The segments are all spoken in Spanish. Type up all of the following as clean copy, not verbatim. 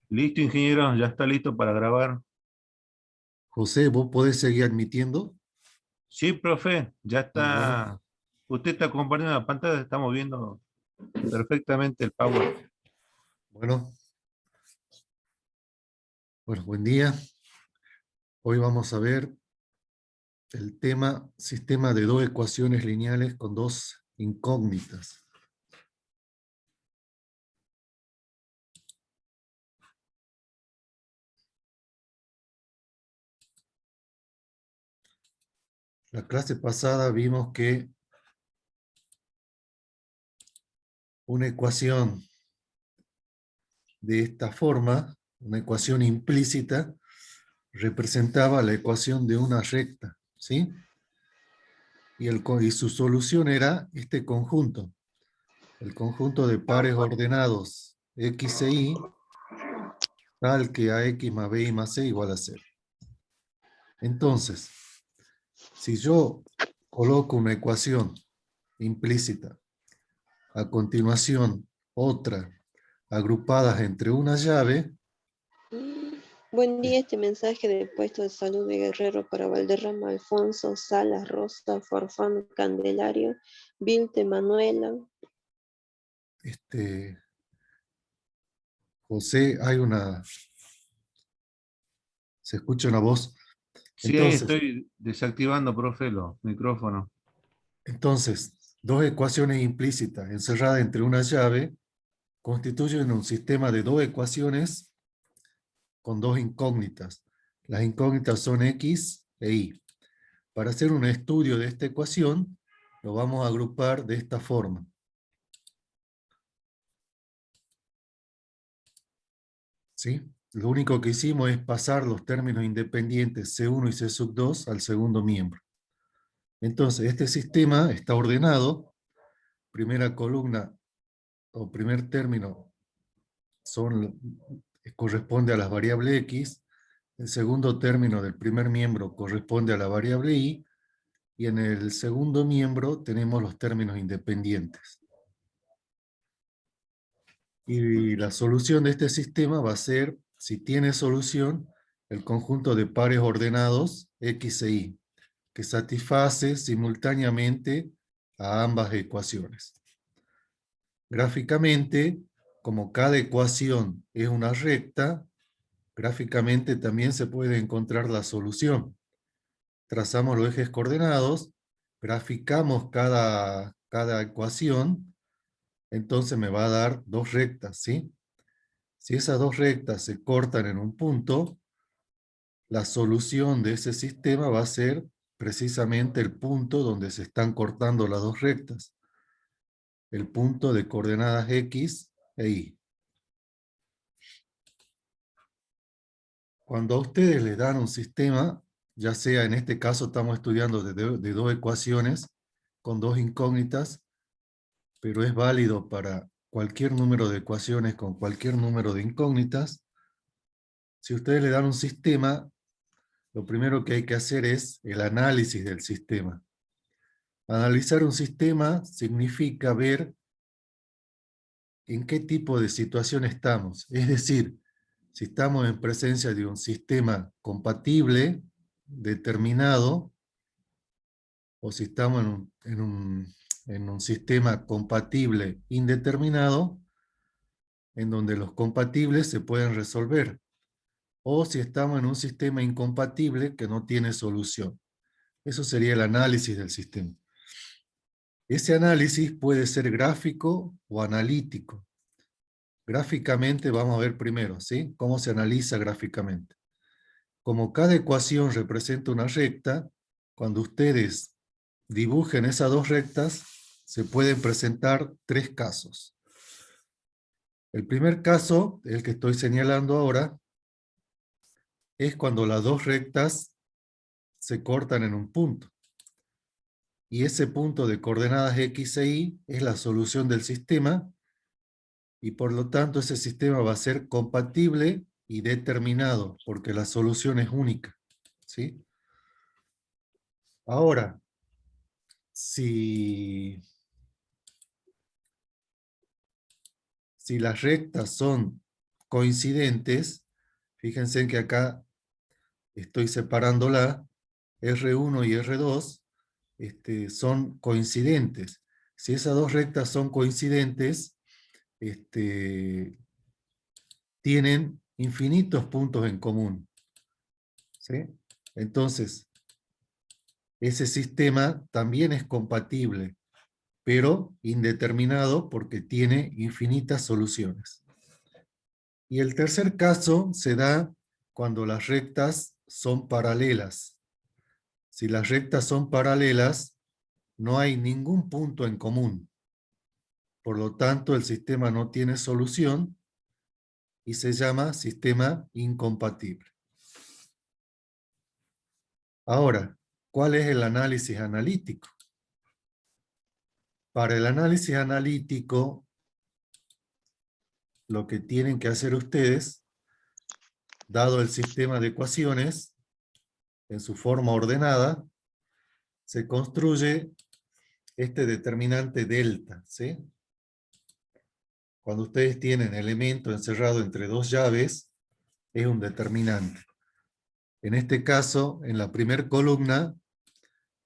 Listo, ingeniero, ya está listo para grabar. José, ¿vos podés seguir admitiendo? Sí, profe, ya Ah, bueno, está. Usted está compartiendo la pantalla, estamos viendo perfectamente el Power. bueno, buen día. Hoy vamos a ver el tema sistema de dos ecuaciones lineales con dos incógnitas. La clase pasada vimos que una ecuación de esta forma, una ecuación implícita, representaba la ecuación de una recta, ¿sí? Y su solución era este conjunto, el conjunto de pares ordenados x e y, tal que ax más b más c igual a 0. Entonces, si yo coloco una ecuación implícita, a continuación otra, agrupadas entre una llave, Buen es- día, este mensaje de puesto de salud de Guerrero para Valderrama, Alfonso, Salas, Rosa, Farfán, Candelario, Vilte, Manuela. este, José, se escucha una voz. Sí, ahí Entonces, estoy desactivando, profe, los micrófonos. entonces, dos ecuaciones implícitas encerradas entre una llave constituyen un sistema de dos ecuaciones con dos incógnitas. Las incógnitas son x e y. Para hacer un estudio de esta ecuación, lo vamos a agrupar de esta forma. ¿Sí? Lo único que hicimos es pasar los términos independientes C1 y C sub 2 al segundo miembro. Entonces, este sistema está ordenado. Primera columna o primer término corresponde a las variables x. El segundo término del primer miembro corresponde a la variable y. Y en el segundo miembro tenemos los términos independientes. Y la solución de este sistema va a ser, si tiene solución, el conjunto de pares ordenados x e y, que satisface simultáneamente a ambas ecuaciones. Gráficamente, como cada ecuación es una recta, gráficamente también se puede encontrar la solución. Trazamos los ejes coordenados, graficamos cada ecuación, entonces me va a dar dos rectas, ¿sí? Si esas dos rectas se cortan en un punto, la solución de ese sistema va a ser precisamente el punto donde se están cortando las dos rectas. El punto de coordenadas x e y. Cuando a ustedes les dan un sistema, ya sea en este caso estamos estudiando de dos ecuaciones con dos incógnitas, pero es válido para cualquier número de ecuaciones con cualquier número de incógnitas. Si ustedes le dan un sistema, lo primero que hay que hacer es el análisis del sistema. Analizar un sistema significa ver en qué tipo de situación estamos. Es decir, si estamos en presencia de un sistema compatible, determinado, o si estamos en un sistema compatible indeterminado, en donde los compatibles se pueden resolver, o si estamos en un sistema incompatible que no tiene solución. Eso sería el análisis del sistema. Ese análisis puede ser gráfico o analítico. Gráficamente vamos a ver primero, ¿sí? ¿Cómo se analiza gráficamente? Como cada ecuación representa una recta, cuando ustedes dibujen esas dos rectas, se pueden presentar tres casos. El primer caso, el que estoy señalando ahora, es cuando las dos rectas se cortan en un punto. Y ese punto de coordenadas x e y es la solución del sistema, y por lo tanto ese sistema va a ser compatible y determinado, porque la solución es única, ¿sí? Ahora, si las rectas son coincidentes, fíjense que acá estoy separándola, R1 y R2 son coincidentes. Si esas dos rectas son coincidentes, tienen infinitos puntos en común, ¿sí? Entonces, ese sistema también es compatible, pero indeterminado porque tiene infinitas soluciones. Y el tercer caso se da cuando las rectas son paralelas. Si las rectas son paralelas, no hay ningún punto en común. Por lo tanto, el sistema no tiene solución y se llama sistema incompatible. Ahora, ¿cuál es el análisis analítico? Para el análisis analítico, lo que tienen que hacer ustedes, dado el sistema de ecuaciones, en su forma ordenada, se construye este determinante delta, ¿sí? Cuando ustedes tienen elemento encerrado entre dos llaves, es un determinante. En este caso, en la primera columna,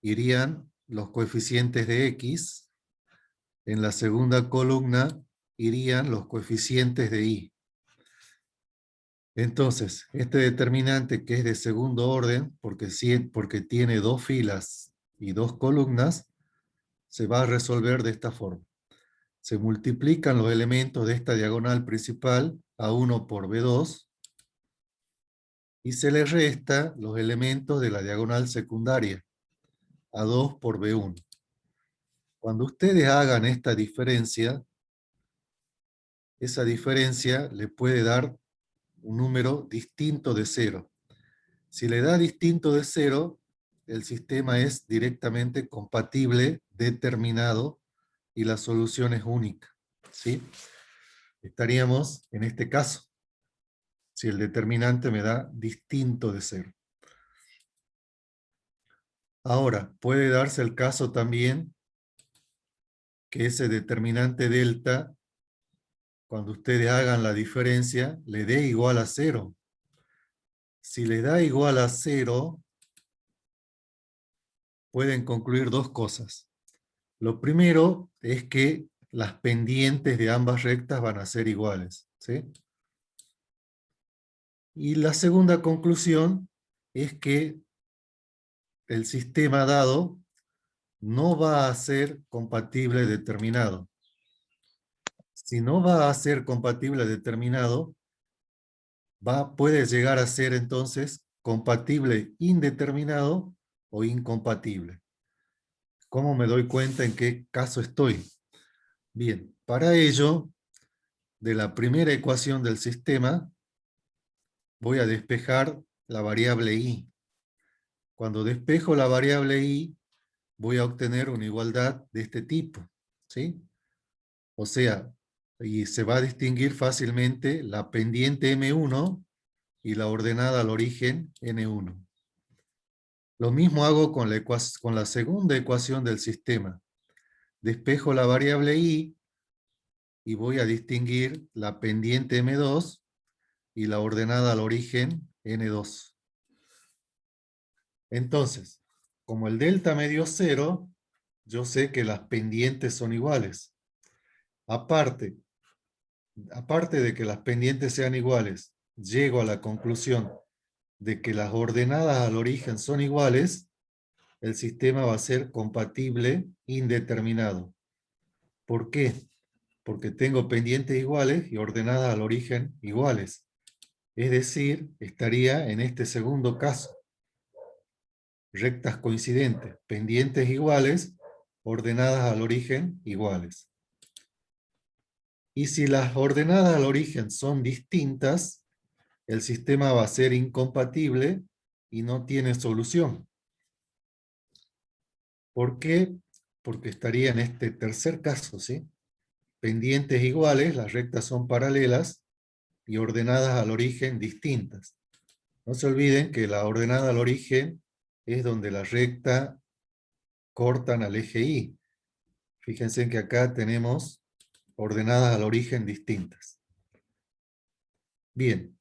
irían los coeficientes de x. En la segunda columna, irían los coeficientes de y. Entonces, este determinante que es de segundo orden, porque tiene dos filas y dos columnas, se va a resolver de esta forma. Se multiplican los elementos de esta diagonal principal, A1 por B2, y se le resta los elementos de la diagonal secundaria, A2 por B1. Cuando ustedes hagan esta diferencia, esa diferencia le puede dar un número distinto de 0. Si le da distinto de 0, el sistema es directamente compatible, determinado, y la solución es única, ¿sí? Estaríamos en este caso, si el determinante me da distinto de 0. Ahora, puede darse el caso también que ese determinante delta, cuando ustedes hagan la diferencia, le dé igual a 0. Si le da igual a 0, pueden concluir dos cosas. Lo primero es que las pendientes de ambas rectas van a ser iguales, ¿sí? Y la segunda conclusión es que el sistema dado no va a ser compatible determinado. Si no va a ser compatible determinado, puede llegar a ser entonces compatible indeterminado o incompatible. ¿Cómo me doy cuenta en qué caso estoy? Bien, para ello, de la primera ecuación del sistema, voy a despejar la variable y. Cuando despejo la variable y, voy a obtener una igualdad de este tipo, ¿sí? O sea, y se va a distinguir fácilmente la pendiente M1 y la ordenada al origen N1. Lo mismo hago con la segunda ecuación del sistema. Despejo la variable y voy a distinguir la pendiente M2 y la ordenada al origen N2. Entonces, como el delta me dio 0, yo sé que las pendientes son iguales. Aparte de que las pendientes sean iguales, llego a la conclusión de que las ordenadas al origen son iguales, el sistema va a ser compatible indeterminado. ¿Por qué? Porque tengo pendientes iguales y ordenadas al origen iguales. Es decir, estaría en este segundo caso. Rectas coincidentes, pendientes iguales, ordenadas al origen iguales. Y si las ordenadas al origen son distintas, el sistema va a ser incompatible y no tiene solución. ¿Por qué? Porque estaría en este tercer caso, ¿sí? Pendientes iguales, las rectas son paralelas y ordenadas al origen distintas. No se olviden que la ordenada al origen es donde la recta cortan al eje Y. Fíjense que acá tenemos ordenadas al origen distintas. Bien,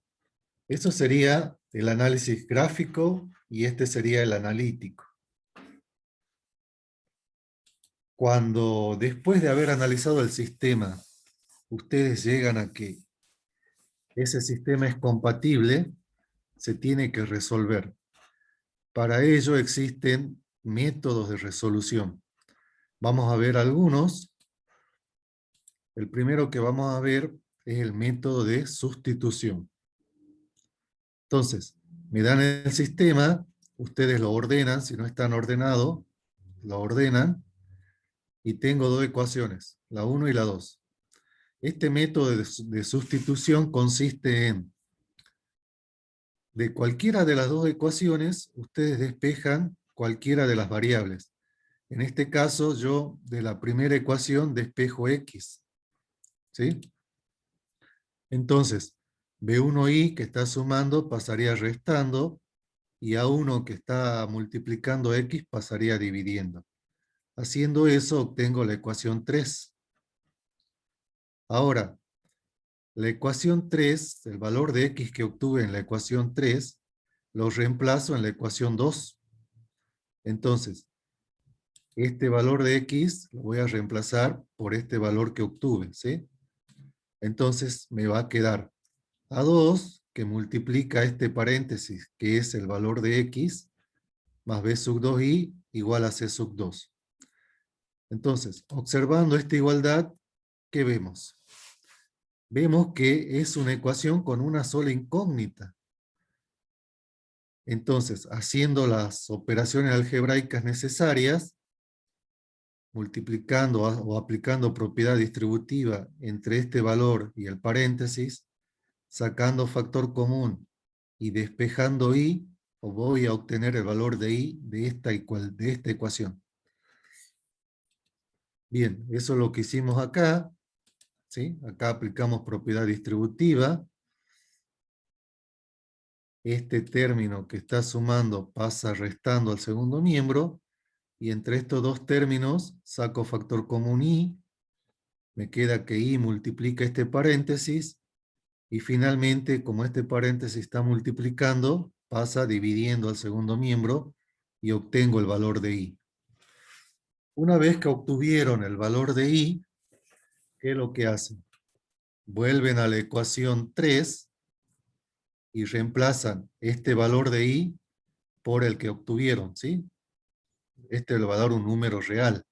eso sería el análisis gráfico y este sería el analítico. Cuando después de haber analizado el sistema, ustedes llegan a que ese sistema es compatible, se tiene que resolver. Para ello existen métodos de resolución. Vamos a ver algunos. El primero que vamos a ver es el método de sustitución. Entonces, me dan el sistema, ustedes lo ordenan, si no están ordenado, lo ordenan, y tengo dos ecuaciones, la 1 y la 2. Este método de sustitución consiste en, de cualquiera de las dos ecuaciones, ustedes despejan cualquiera de las variables. En este caso, yo de la primera ecuación despejo x. ¿Sí? Entonces, B1i que está sumando pasaría restando, y A1 que está multiplicando x pasaría dividiendo. Haciendo eso obtengo la ecuación 3. Ahora, la ecuación 3, el valor de x que obtuve en la ecuación 3, lo reemplazo en la ecuación 2. Entonces, este valor de x lo voy a reemplazar por este valor que obtuve, ¿sí? Entonces me va a quedar A2, que multiplica este paréntesis, que es el valor de x, más b sub 2i igual a c sub 2. Entonces, observando esta igualdad, ¿qué vemos? Vemos que es una ecuación con una sola incógnita. Entonces, haciendo las operaciones algebraicas necesarias, multiplicando o aplicando propiedad distributiva entre este valor y el paréntesis, sacando factor común y despejando i, voy a obtener el valor de i de esta ecuación. Bien, eso es lo que hicimos acá. ¿Sí? Acá aplicamos propiedad distributiva. Este término que está sumando pasa restando al segundo miembro, y entre estos dos términos saco factor común i, me queda que i multiplica este paréntesis, y finalmente, como este paréntesis está multiplicando, pasa dividiendo al segundo miembro, y obtengo el valor de i. Una vez que obtuvieron el valor de i, ¿qué es lo que hacen? Vuelven a la ecuación 3, y reemplazan este valor de i por el que obtuvieron, ¿sí? Este le va a dar un número real.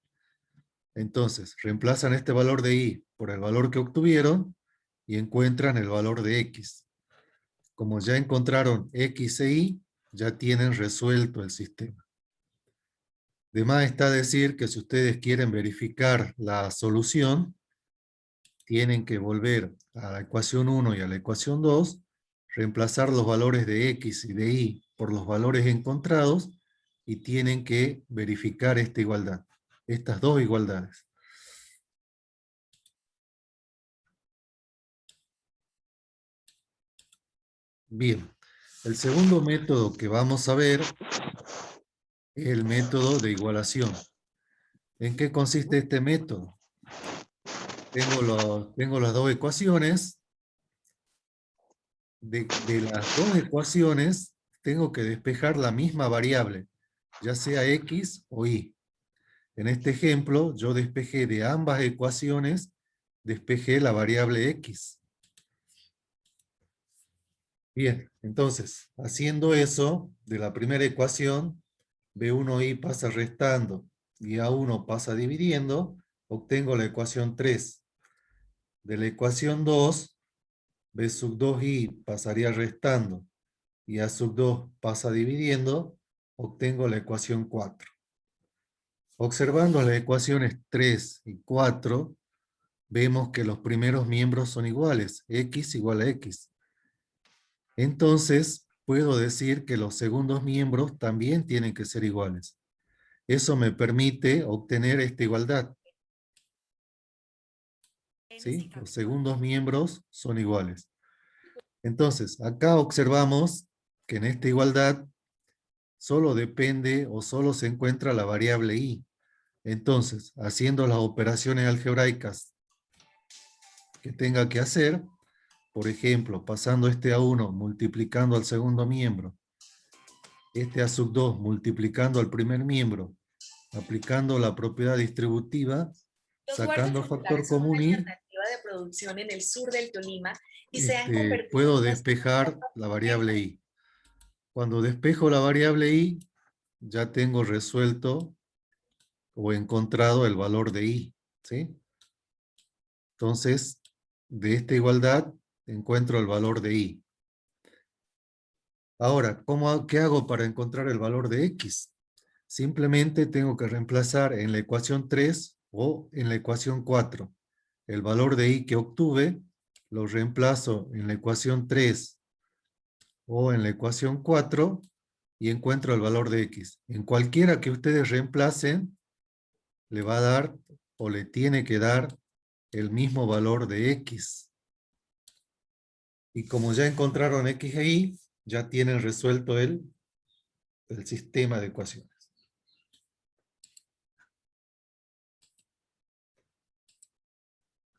Entonces, reemplazan este valor de i por el valor que obtuvieron y encuentran el valor de x. Como ya encontraron x e y, ya tienen resuelto el sistema. De más está decir que si ustedes quieren verificar la solución, tienen que volver a la ecuación 1 y a la ecuación 2, reemplazar los valores de x y de y por los valores encontrados, y tienen que verificar esta igualdad, estas dos igualdades. Bien, el segundo método que vamos a ver es el método de igualación. ¿En qué consiste este método? Tengo las dos ecuaciones. De las dos ecuaciones tengo que despejar la misma variable, ya sea x o y. En este ejemplo, yo despejé de ambas ecuaciones, despejé la variable x. Bien, entonces, haciendo eso, de la primera ecuación, b1i pasa restando y a1 pasa dividiendo, obtengo la ecuación 3. De la ecuación 2, b sub 2i pasaría restando y a sub 2 pasa dividiendo, obtengo la ecuación 4. Observando las ecuaciones 3 y 4, vemos que los primeros miembros son iguales, x igual a x. Entonces, puedo decir que los segundos miembros también tienen que ser iguales. Eso me permite obtener esta igualdad. ¿Sí? Los segundos miembros son iguales. Entonces, acá observamos que en esta igualdad solo depende o solo se encuentra la variable y. Entonces, haciendo las operaciones algebraicas que tenga que hacer, por ejemplo, pasando este A1, multiplicando al segundo miembro, este A sub 2 multiplicando al primer miembro, aplicando la propiedad distributiva, Los sacando huertos factor populares son una común y alternativa de producción en el sur del Tolima y se han convertido puedo en una despejar zona la variable i. Cuando despejo la variable i, ya tengo resuelto o encontrado el valor de i, ¿sí? Entonces, de esta igualdad encuentro el valor de i. Ahora, ¿qué hago para encontrar el valor de x? Simplemente tengo que reemplazar en la ecuación 3 o en la ecuación 4. El valor de i que obtuve lo reemplazo en la ecuación 3 o en la ecuación 4 y encuentro el valor de x. En cualquiera que ustedes reemplacen, le va a dar o le tiene que dar el mismo valor de x. Y como ya encontraron x e y, ya tienen resuelto el sistema de ecuaciones.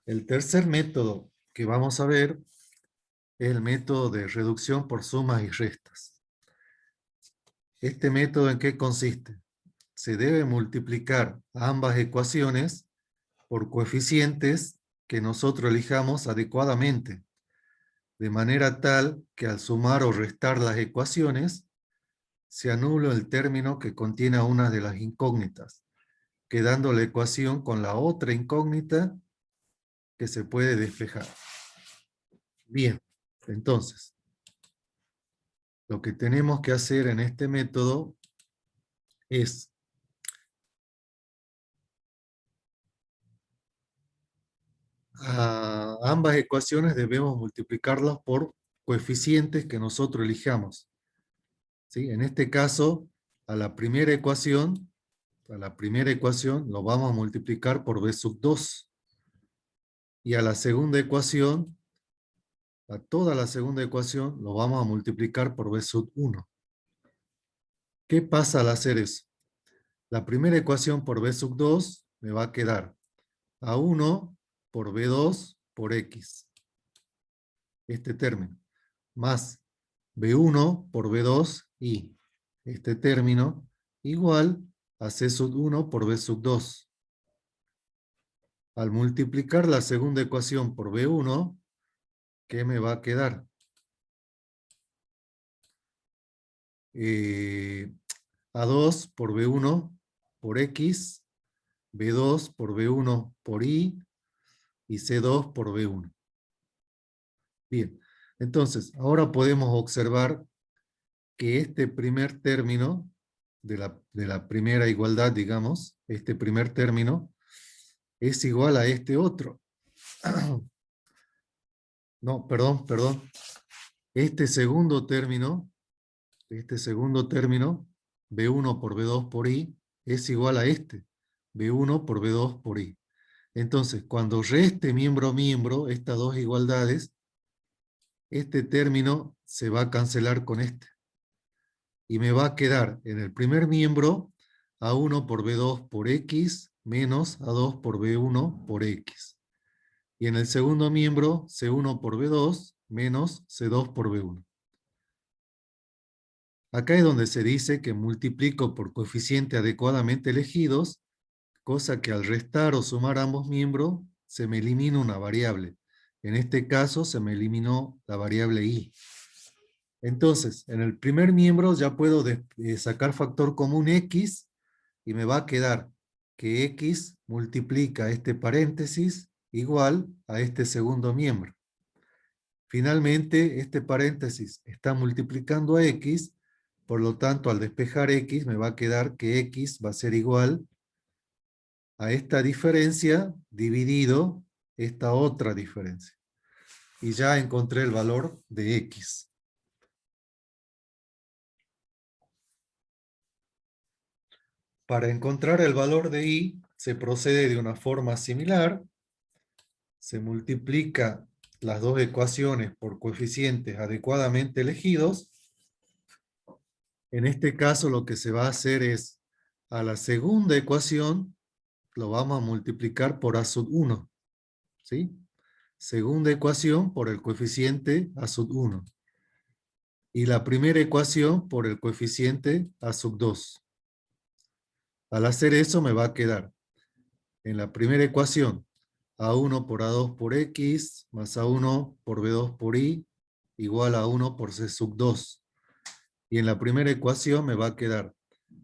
El tercer método que vamos a ver es el método de reducción por sumas y restas. Este método, ¿en qué consiste? Se debe multiplicar ambas ecuaciones por coeficientes que nosotros elijamos adecuadamente, de manera tal que al sumar o restar las ecuaciones, se anula el término que contiene a una de las incógnitas, quedando la ecuación con la otra incógnita que se puede despejar. Bien, entonces, lo que tenemos que hacer en este método es a ambas ecuaciones debemos multiplicarlas por coeficientes que nosotros elijamos. ¿Sí? En este caso, a la primera ecuación lo vamos a multiplicar por b sub 2. Y a la segunda ecuación, a toda la segunda ecuación, lo vamos a multiplicar por b sub 1. ¿Qué pasa al hacer eso? La primera ecuación por b sub 2 me va a quedar a1 por b2 por x. Este término. Más b1 por b2 y este término igual a c sub 1 por b sub 2. Al multiplicar la segunda ecuación por b1, ¿qué me va a quedar? A2 por b1 por x, b2 por b1 por y c2 por b1. Bien, entonces, ahora podemos observar que este primer término de la primera igualdad, digamos, este primer término, es igual a este otro. No, perdón. Este segundo término, B1 por B2 por I, es igual a este, B1 por B2 por I. Entonces, cuando reste miembro a miembro, estas dos igualdades, este término se va a cancelar con este. Y me va a quedar en el primer miembro A1 por B2 por X menos A2 por B1 por X. Y en el segundo miembro C1 por B2 menos C2 por B1. Acá es donde se dice que multiplico por coeficientes adecuadamente elegidos, cosa que al restar o sumar ambos miembros se me elimina una variable. En este caso se me eliminó la variable i. Entonces, en el primer miembro ya puedo sacar factor común x y me va a quedar que x multiplica este paréntesis igual a este segundo miembro. Finalmente, este paréntesis está multiplicando a x, por lo tanto, al despejar x me va a quedar que x va a ser igual a esta diferencia dividido esta otra diferencia. Y ya encontré el valor de x. Para encontrar el valor de y, se procede de una forma similar. Se multiplica las dos ecuaciones por coeficientes adecuadamente elegidos. En este caso lo que se va a hacer es, a la segunda ecuación, lo vamos a multiplicar por a sub 1. ¿Sí? segunda ecuación por el coeficiente a sub 1. Y la primera ecuación por el coeficiente a sub 2. Al hacer eso me va a quedar en la primera ecuación A1 por A2 por X más A1 por B2 por Y igual a 1 por C sub 2. Y en la primera ecuación me va a quedar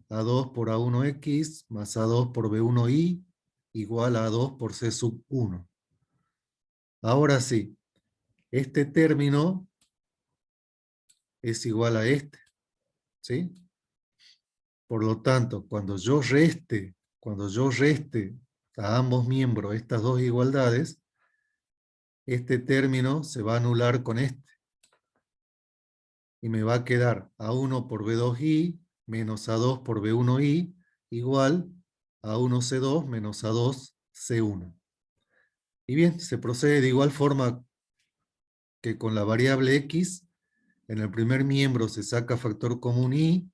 A2 por A1X más A2 por B1Y igual a A2 por C sub 1. Ahora sí, este término es igual a este, ¿sí? Por lo tanto, cuando yo reste a ambos miembros estas dos igualdades, este término se va a anular con este. Y me va a quedar A1 por B2Y menos A2 por B1Y igual a 1C2 menos A2C1. Y bien, se procede de igual forma que con la variable X. En el primer miembro se saca factor común Y.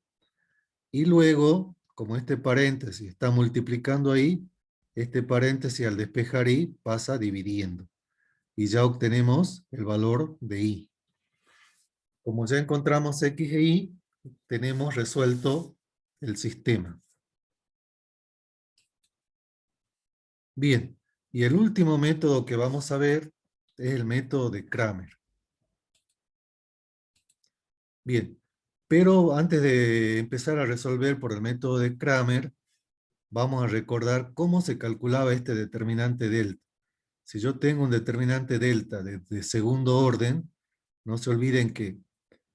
Y luego, como este paréntesis está multiplicando ahí, este paréntesis al despejar Y pasa dividiendo. Y ya obtenemos el valor de Y. Como ya encontramos X e Y, tenemos resuelto el sistema. Bien, y el último método que vamos a ver es el método de Cramer. Bien, pero antes de empezar a resolver por el método de Cramer, vamos a recordar cómo se calculaba este determinante delta. Si yo tengo un determinante delta de segundo orden, no se olviden que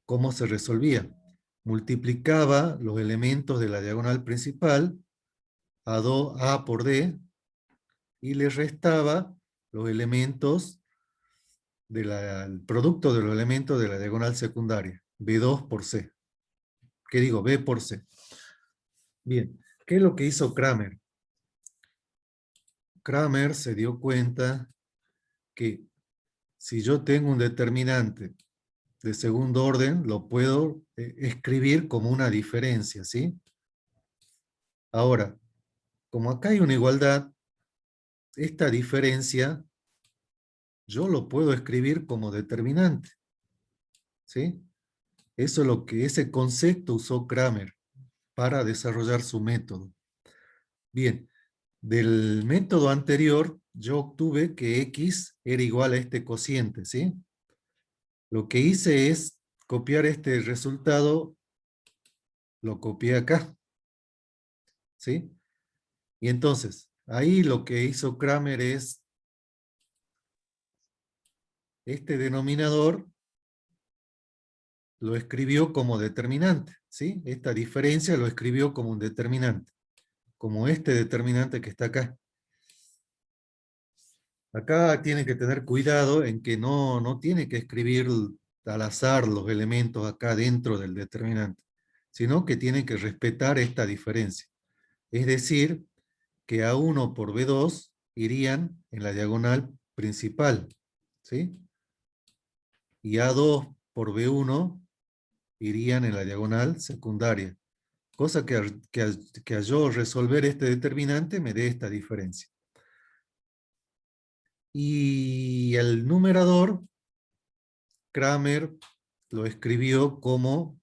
cómo se resolvía. Multiplicaba los elementos de la diagonal principal, A por D, y le restaba los elementos el producto de los elementos de la diagonal secundaria, B2 por C. ¿Qué digo? B por C. Bien, ¿qué es lo que hizo Cramer? Cramer se dio cuenta que si yo tengo un determinante de segundo orden, lo puedo escribir como una diferencia, ¿sí? Ahora, como acá hay una igualdad, esta diferencia yo lo puedo escribir como determinante, ¿sí? Eso es lo que ese concepto usó Cramer para desarrollar su método. Bien, del método anterior yo obtuve que X era igual a este cociente, ¿sí? Lo que hice es copiar este resultado, lo copié acá, ¿sí? Y entonces, ahí lo que hizo Cramer es este denominador lo escribió como determinante, ¿sí? Esta diferencia lo escribió como un determinante, como este determinante que está acá. Acá tiene que tener cuidado en que no tiene que escribir al azar los elementos acá dentro del determinante, sino que tiene que respetar esta diferencia. Es decir, que A1 por B2 irían en la diagonal principal, ¿sí? Y A2 por B1 irían en la diagonal secundaria. Cosa que al yo resolver este determinante me dé esta diferencia. Y el numerador, Cramer lo escribió como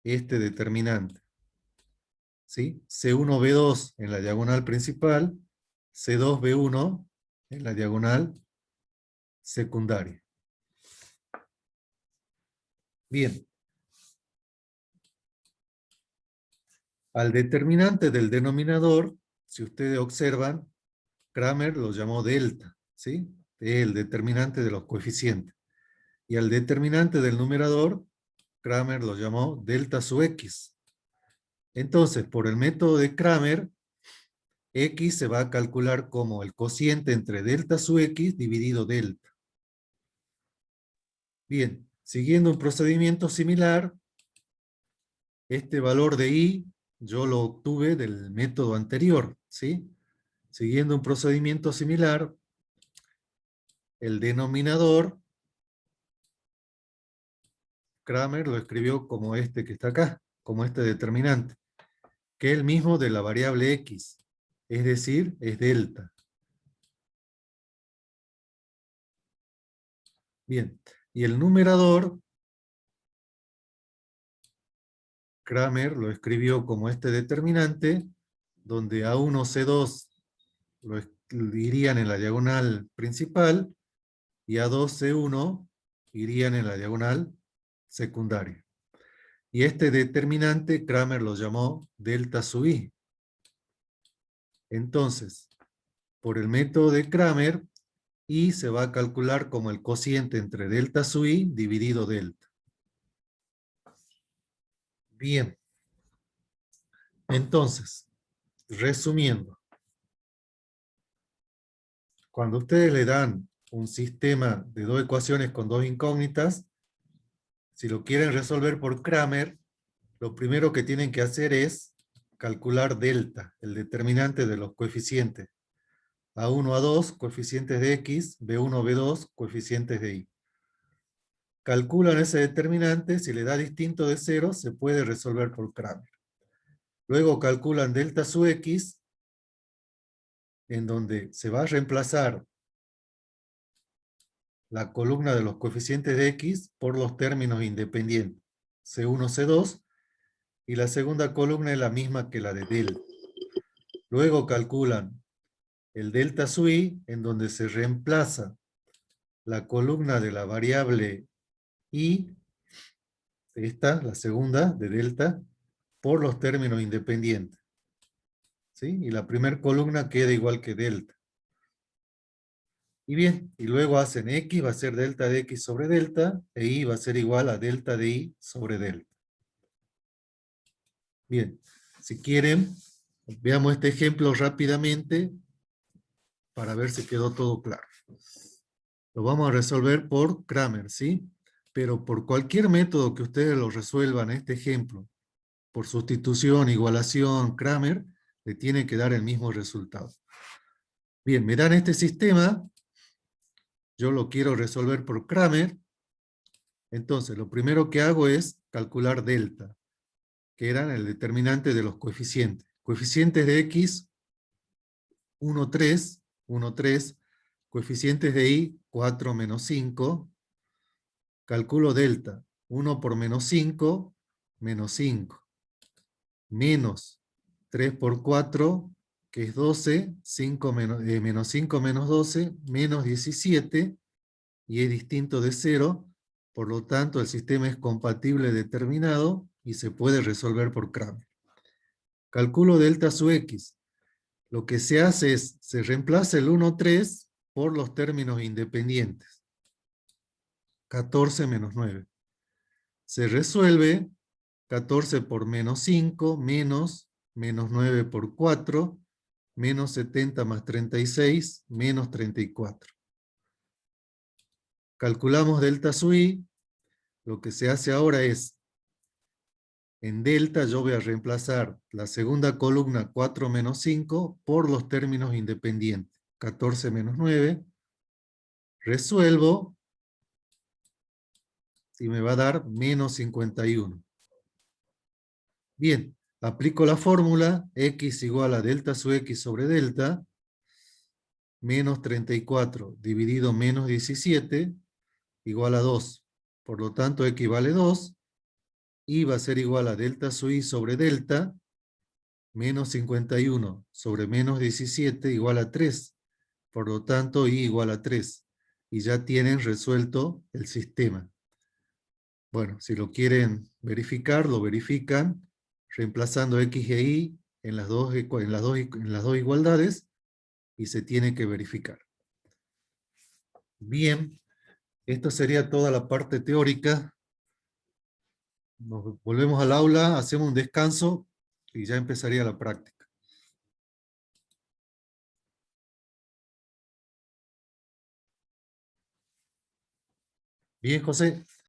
este determinante, ¿sí? C1B2 en la diagonal principal, C2B1 en la diagonal secundaria. Bien. Al determinante del denominador, si ustedes observan, Cramer lo llamó delta, ¿sí? El determinante de los coeficientes. Y al determinante del numerador, Cramer lo llamó delta sub X. Entonces, por el método de Cramer, X se va a calcular como el cociente entre delta sub X dividido delta. Bien, siguiendo un procedimiento similar, este valor de Y yo lo obtuve del método anterior, ¿sí? Siguiendo un procedimiento similar, el denominador, Cramer lo escribió como este que está acá, como este determinante, que es el mismo de la variable X, es decir, es delta. Bien, y el numerador, Kramer lo escribió como este determinante, donde A1, C2 lo irían en la diagonal principal, y A2, C1 irían en la diagonal secundaria. Y este determinante Kramer lo llamó delta sub i. Entonces, por el método de Kramer, i se va a calcular como el cociente entre delta sub i dividido delta. Bien. Entonces, resumiendo, cuando ustedes le dan un sistema de dos ecuaciones con dos incógnitas, si lo quieren resolver por Kramer, lo primero que tienen que hacer es calcular delta, el determinante de los coeficientes. A1, A2, coeficientes de X, B1, B2, coeficientes de Y. Calculan ese determinante, si le da distinto de 0, se puede resolver por Kramer. Luego calculan delta sub X, en donde se va a reemplazar la columna de los coeficientes de X por los términos independientes, C1, C2, y la segunda columna es la misma que la de delta. Luego calculan el delta sub i, en donde se reemplaza la columna de la variable i, esta, la segunda de delta, por los términos independientes. ¿Sí? Y la primera columna queda igual que delta. Y bien, y luego hacen x va a ser delta de x sobre delta, e y va a ser igual a delta de y sobre delta. Bien, si quieren, veamos este ejemplo rápidamente para ver si quedó todo claro. Lo vamos a resolver por Kramer, ¿sí? Pero por cualquier método que ustedes lo resuelvan, este ejemplo, por sustitución, igualación, Kramer, le tiene que dar el mismo resultado. Bien, me dan este sistema, yo lo quiero resolver por Kramer, entonces lo primero que hago es calcular delta, que eran el determinante de los coeficientes. Coeficientes de X, 1, 3, 1, 3, coeficientes de Y, 4 menos 5, calculo delta, 1 por menos 5, menos 5, menos 3 por 4, que es 12, 5 menos 5 menos 12, menos 17, y es distinto de 0, por lo tanto el sistema es compatible determinado y se puede resolver por Kramer. Calculo delta sub X. Lo que se hace es, se reemplaza el 1, 3 por los términos independientes. 14 menos 9. Se resuelve 14 por menos 5, menos 9 por 4, menos 70 más 36, menos 34. Calculamos delta sub i. Lo que se hace ahora es, en delta yo voy a reemplazar la segunda columna 4 menos 5 por los términos independientes. 14 menos 9. Resuelvo y me va a dar menos 51. Bien, aplico la fórmula x igual a delta sub x sobre delta, menos 34 dividido menos 17 igual a 2. Por lo tanto, x vale 2. Y va a ser igual a delta sub i sobre delta, menos 51 sobre menos 17 igual a 3. Por lo tanto, i igual a 3. Y ya tienen resuelto el sistema. Bueno, si lo quieren verificar, lo verifican, reemplazando x e y en las dos igualdades, y se tiene que verificar. Bien, esto sería toda la parte teórica. Nos volvemos al aula, hacemos un descanso, y ya empezaría la práctica. Bien, José.